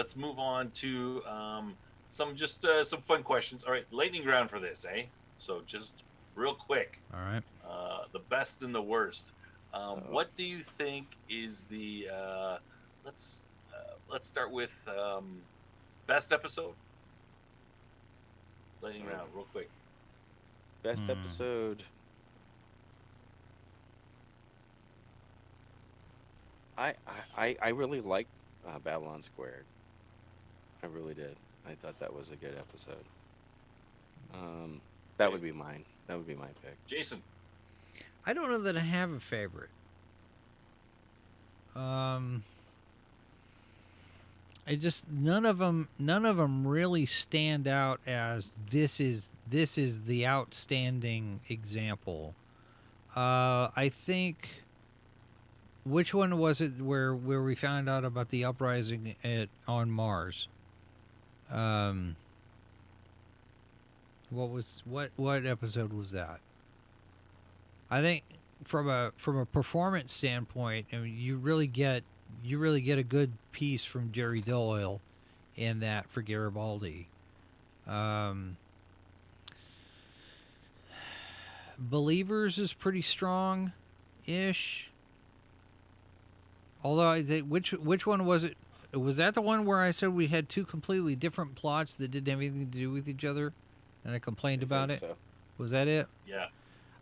let's move on to some fun questions. All right, lightning round for this, eh? So just real quick, All right. the best and the worst. Uh, What do you think is the let's let's start with best episode. Lightning round, real quick. Best Hmm. episode. I really liked Babylon Squared. I really did. I thought that was a good episode. Um, that Okay, would be mine. That would be my pick. Jason. I don't know that I have a favorite. Um, I just none of them really stand out as this is the outstanding example. I think which one was it where we found out about the uprising at on Mars? Um, what episode was that? I think from a performance standpoint, I mean, you really get a good piece from Jerry Doyle in that for Garibaldi. Um, Believers is pretty strong, ish. Although I think which one was it? Was that the one where I said we had two completely different plots that didn't have anything to do with each other, and I complained I about think it? so. Was that it? Yeah.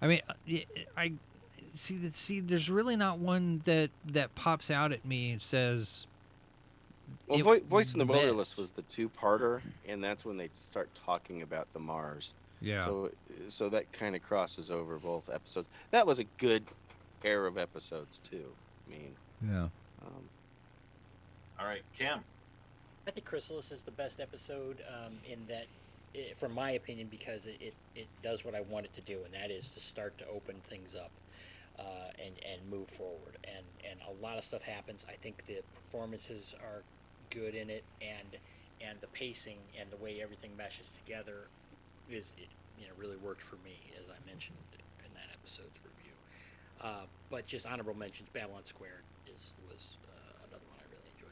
I mean, I see that. See, there's really not one that pops out at me and says Well, it Voice in the the Wilderness best. was the two-parter, and that's when they start talking about the Mars. Yeah. So, so that kind of crosses over both episodes. That was a good pair of episodes too. I mean, Yeah. um, All right, Cam. I think Chrysalis is the best episode in that, from my opinion, because it does what I want it to do, and that is to start to open things up and move forward. And a lot of stuff happens. I think the performances are good in it, and the pacing and the way everything meshes together really worked for me, as I mentioned in that episode's review. But just honorable mentions, Babylon Squared was another one I really enjoyed.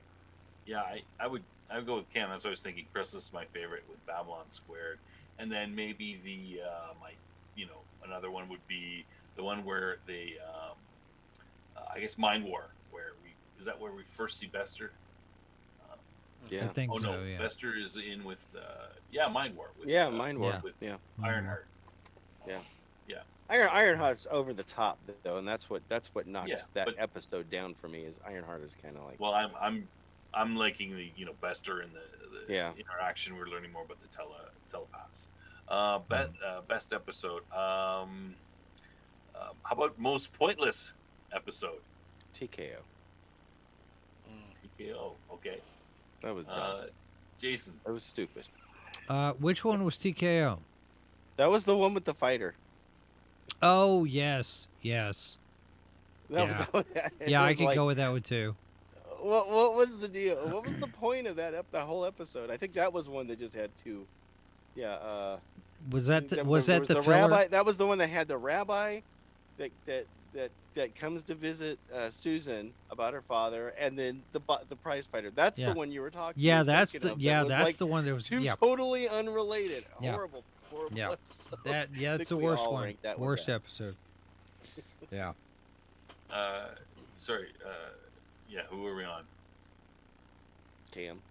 Yeah, I would go with Cam. That's what I was thinking. Chrysalis is my favorite with Babylon Squared, and then maybe the my another one would be the one where they I guess Mind War, where we is that where we first see Bester? Um, I yeah, think oh no, so. Yeah. Bester is in with Mind War with yeah, Mind War. Yeah. with Yeah, Mhm. Ironheart. yeah. Yeah, Ironheart's over the top though, and that's what yeah, knocks that but episode down for me. Is Ironheart is kind of like, well, I'm liking the Bester and the yeah, interaction. We're learning more about the telepaths. Mhm. Best episode. How about most pointless episode? TKO. Mm. TKO. Okay. That was dumb. Jason. That was stupid. Which one was TKO? That was the one with the fighter. Oh yes, yes. That Yeah. was, it Yeah, I was could like, go with that one too. what was the deal? What was the point of that whole episode? I think that was one that just had two. Yeah. Was that There was there that was the the filler? rabbi. That was the one that had the rabbi that comes to visit Susan about her father, and then the prize fighter. That's Yeah. the one you were talking. Yeah, you were that's thinking the of. That yeah, was that's like the one that was two yeah. totally unrelated, Yeah. horrible Yeah. episodes. That I that's think the we worst all one. ranked that one Worst down. episode. Yeah. Uh, sorry. Yeah. Who are we on? Cam.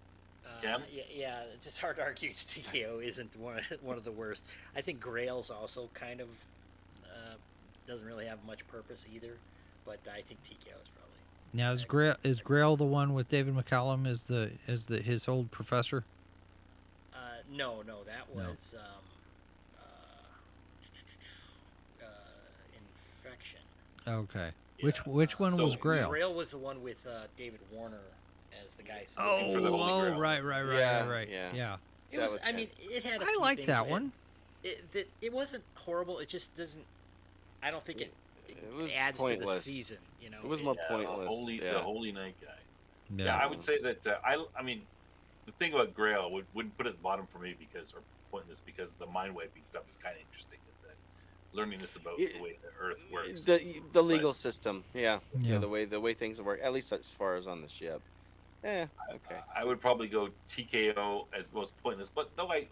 Cam? Yeah, it's just hard to argue TKO isn't one of the worst. I think Grail's also kind of doesn't really have much purpose either, but I think TKO is probably. Now is Grail the one with David McCallum as the his old professor? No, that No. was Infection. Okay. Yeah. Which one So was Grail? Grail was the one with David Warner as the guy. Looking for the Holy Grail. right. Yeah, Yeah. It that was. was I mean, it had. A I few like things that in one. It wasn't horrible. It just doesn't. I don't think it was adds pointless. to the season. It was more Yeah, pointless. the Holy Night guy. Yeah. Yeah, I would say that I mean, the thing about Grail wouldn't put it at the bottom for me or pointless because the mind wiping stuff is kind of interesting. That learning this about It- the way the Earth works. The legal system, yeah, Yeah. the way things work, at least as far as on the ship. Okay. I would probably go TKO as the most pointless, but though I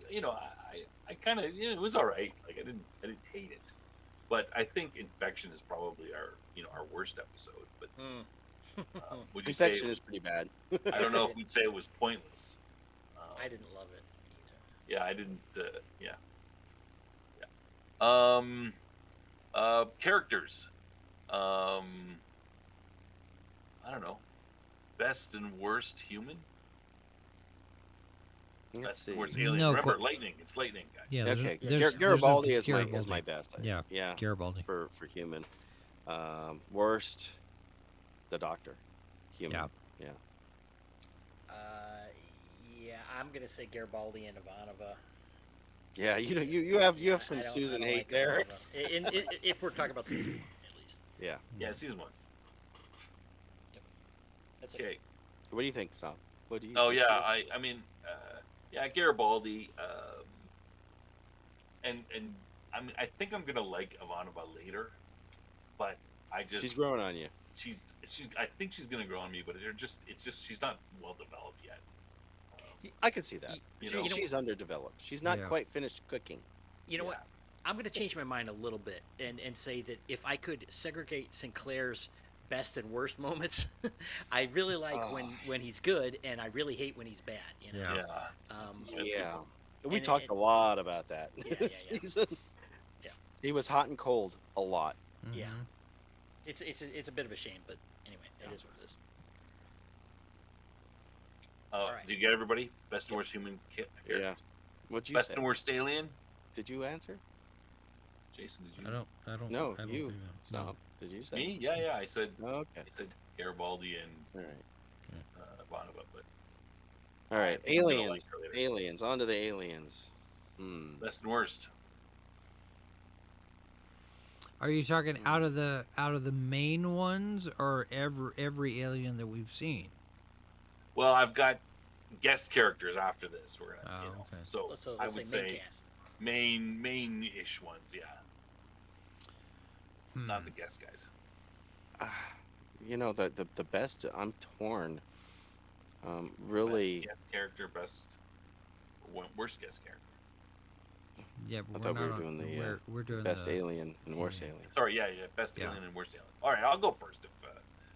kind of it was all right. Like I didn't hate it, but I think Infection is probably our worst episode. But would you say Infection is pretty bad. I don't know if we'd say it was pointless. I didn't love it Yeah, I didn't. Yeah. Characters. I don't know. Best and worst human. Let's Best see. and worst alien. No Remember, que- lightning. It's lightning, guys. Yeah. Okay, There's Garibaldi no is my Garibaldi. best. Yeah. Yeah. Garibaldi. For human. Worst, the Doctor. Human. Yeah. Yeah. either. Yeah, I'm gonna say Garibaldi and Ivanova. Yeah. You have some I don't- Susan I don't hate like there. Ivanova. If we're talking about season 1, at least. Yeah. Yeah, season 1. That's it. Okay. What do you think, Sam? What do you? Oh think, yeah, Sam? I mean, yeah, Garibaldi. And I mean, I think I'm gonna like Ivanova later, but I just She's growing on you. she's I think she's gonna grow on me, but it's just she's not well developed yet. I could see that. You know- She's underdeveloped. She's not Yeah. quite finished cooking. You know Yeah. what? I'm going to change my mind a little bit and say that if I could segregate Sinclair's best and worst moments, I really like when he's good, and I really hate when he's bad. You know. Yeah. Yeah. Um, Yeah. We and- talked and- a lot about that Yeah, this yeah, yeah. season. Yeah. He was hot and cold a lot. Yeah. Mhm. it's a bit of a shame, but anyway, it is what it is. right. Do you get everybody? Best and worst human characters? Yeah. What'd you Best say? and worst alien? Did you answer? Jason, did you? I don't. No, I don't you. think so. Stop. Did you say? Me? Yeah. I said Oh, okay. Garibaldi and All right. Ivanova, but All right. I think I'm gonna Aliens. like her later. Aliens. On to the aliens. Hmm. Best and worst. Are you talking out of the main ones, or every alien that we've seen? Well, I've got guest characters after this. We're gonna, Oh, you know, okay. so So I let's would say main say cast. main-ish ones, yeah, not Hmm. the guest guys. You know the best. I'm torn. Really. Best guest character, worst guest character. Yeah, but I thought we were not doing on, the, we're doing Best the, alien and worst alien. alien. Sorry, yeah, best Yeah. alien and worst alien. All right, I'll go first. If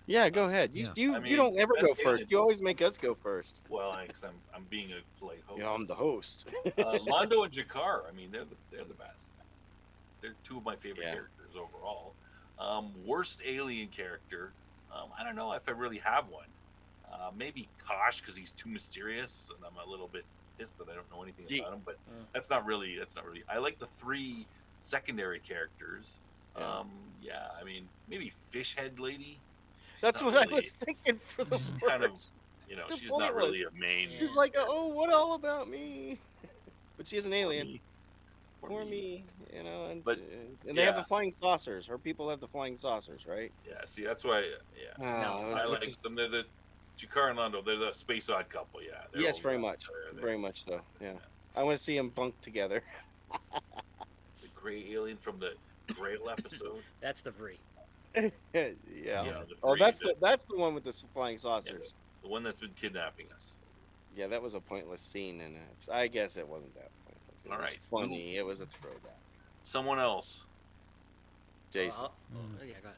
Yeah, go ahead. You Yeah. you, I you mean, don't ever best go first. alien- You always make us go first. well, because I'm being a polite host. Yeah, I'm the host. Londo and Jakar. I mean, they're the best. They're two of my favorite Yeah. characters overall. Worst alien character. I don't know if I really have one. Maybe Kosh, because he's too mysterious, and I'm a little bit pissed that I don't know anything Ye- about him. But Mm. that's not really. I like the 3 secondary characters. Yeah. Yeah, I mean, maybe Fishhead Lady. That's not what I really- was thinking for the She's kind of- worst. You know, It's she's not really pointless. a main. Yeah. She's like, oh, what all about me? But she is an for alien. me. For me, you know, and, But, and they have yeah. the flying saucers. Her people have the flying saucers, right? Yeah, see, that's why. Yeah. Oh, I like which is- them. They're the Jakar and Lando. They're the space odd couple. Yeah. they're yes, all very good. much, They're very much so. Yeah, I want to see them bunk together. The gray alien from the Grail episode. That's the Vree. yeah. The Oh, three that's the one with the flying saucers. the one that's been kidnapping us. Yeah, that was a pointless scene, and I guess it wasn't that pointless. It All was right. funny. It was a throwback. Someone else. Jason. Yeah, go ahead.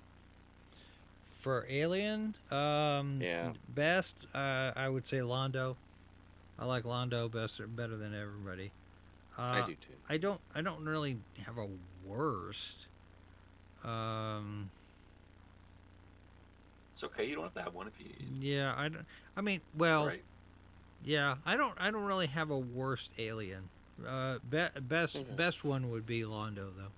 For alien, Yeah. best, I would say Londo. I like Londo better than everybody. I do too. I don't really have a worst. It's okay. You don't have to have one if you. Yeah, I don't. I mean, well, All right. yeah, I don't really have a worst alien. Best Okay. best one would be Londo though.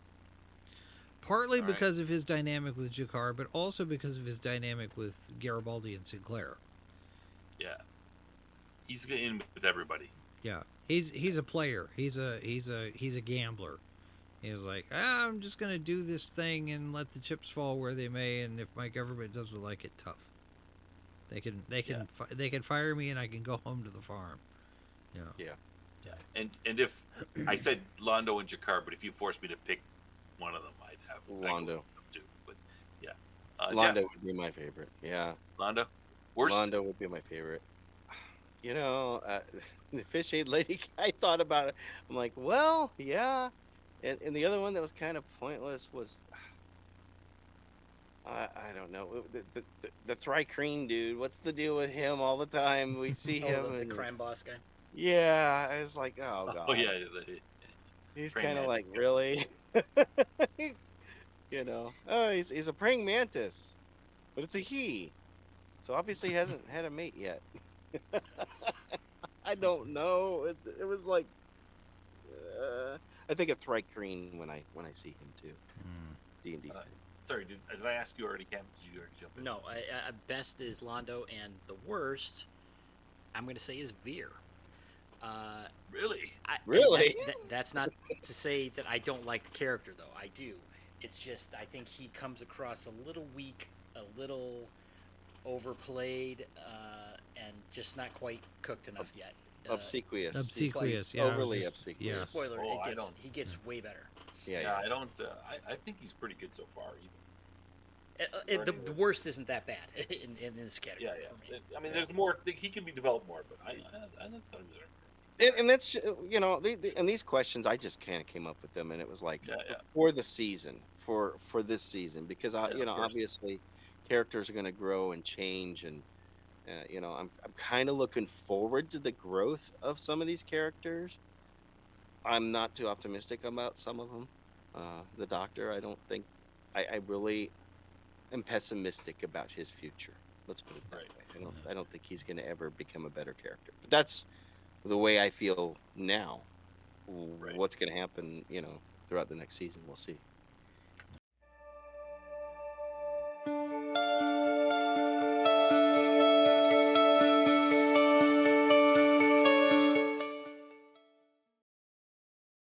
Partly All right. because of his dynamic with Jakar, but also because of his dynamic with Garibaldi and Sinclair. Yeah. He's getting in with everybody. Yeah, he's a player. He's a gambler. He's like, I'm just gonna do this thing and let the chips fall where they may, and if my government doesn't like it, tough. They can fire me and I can go home to the farm. You know. Yeah. And if I said Londo and Jakar, but if you forced me to pick one of them, I'd go with Londo. them too. But yeah. Londo Jeff, would be my favorite. Yeah, Londo. Worst. Londo would be my favorite. you know, the fish aid lady. I thought about it. I'm like, well, yeah. And the other one that was kind of pointless was I don't know the Thrycreen dude. What's the deal with him all the time? We see Oh, him the and crime boss guy. yeah, I was like, oh Oh god, yeah, he's praying kind of like mantis guy. really, you know, oh he's a praying mantis, but it's a he, so obviously he hasn't had a mate yet. I don't know. It was like, I think of Thrycreen when I see him too. Hmm. D&D. Uh, Sorry, did I ask you already, Cam? Did you already jump in? No, best is Londo, and the worst, I'm going to say, is Veer. Really? And Really? that's not to say that I don't like the character, though. I do. It's just I think he comes across a little weak, a little overplayed, and just not quite cooked enough yet. Obsequious. Obsequious, He's yeah. I was overly just- obsequious. yeah. Spoiler: Oh, I don't- he gets way better. Yeah, Yeah, I don't. I think he's pretty good so far. Even. The worst isn't that bad in this category. Yeah, For me. I mean, there's more. He can be developed more, but I thought he was alright. And that's you know, and these questions I just kind of came up with them, and it was like Yeah. for the season, for this season, because Yeah, you know, of course. obviously characters are going to grow and change, and you know, I'm kind of looking forward to the growth of some of these characters. I'm not too optimistic about some of them. The Doctor, I don't think, I really am pessimistic about his future. Let's put it that Right. way. I don't think he's going to ever become a better character. But that's the way I feel now. Right. What's going to happen, you know, throughout the next season, we'll see.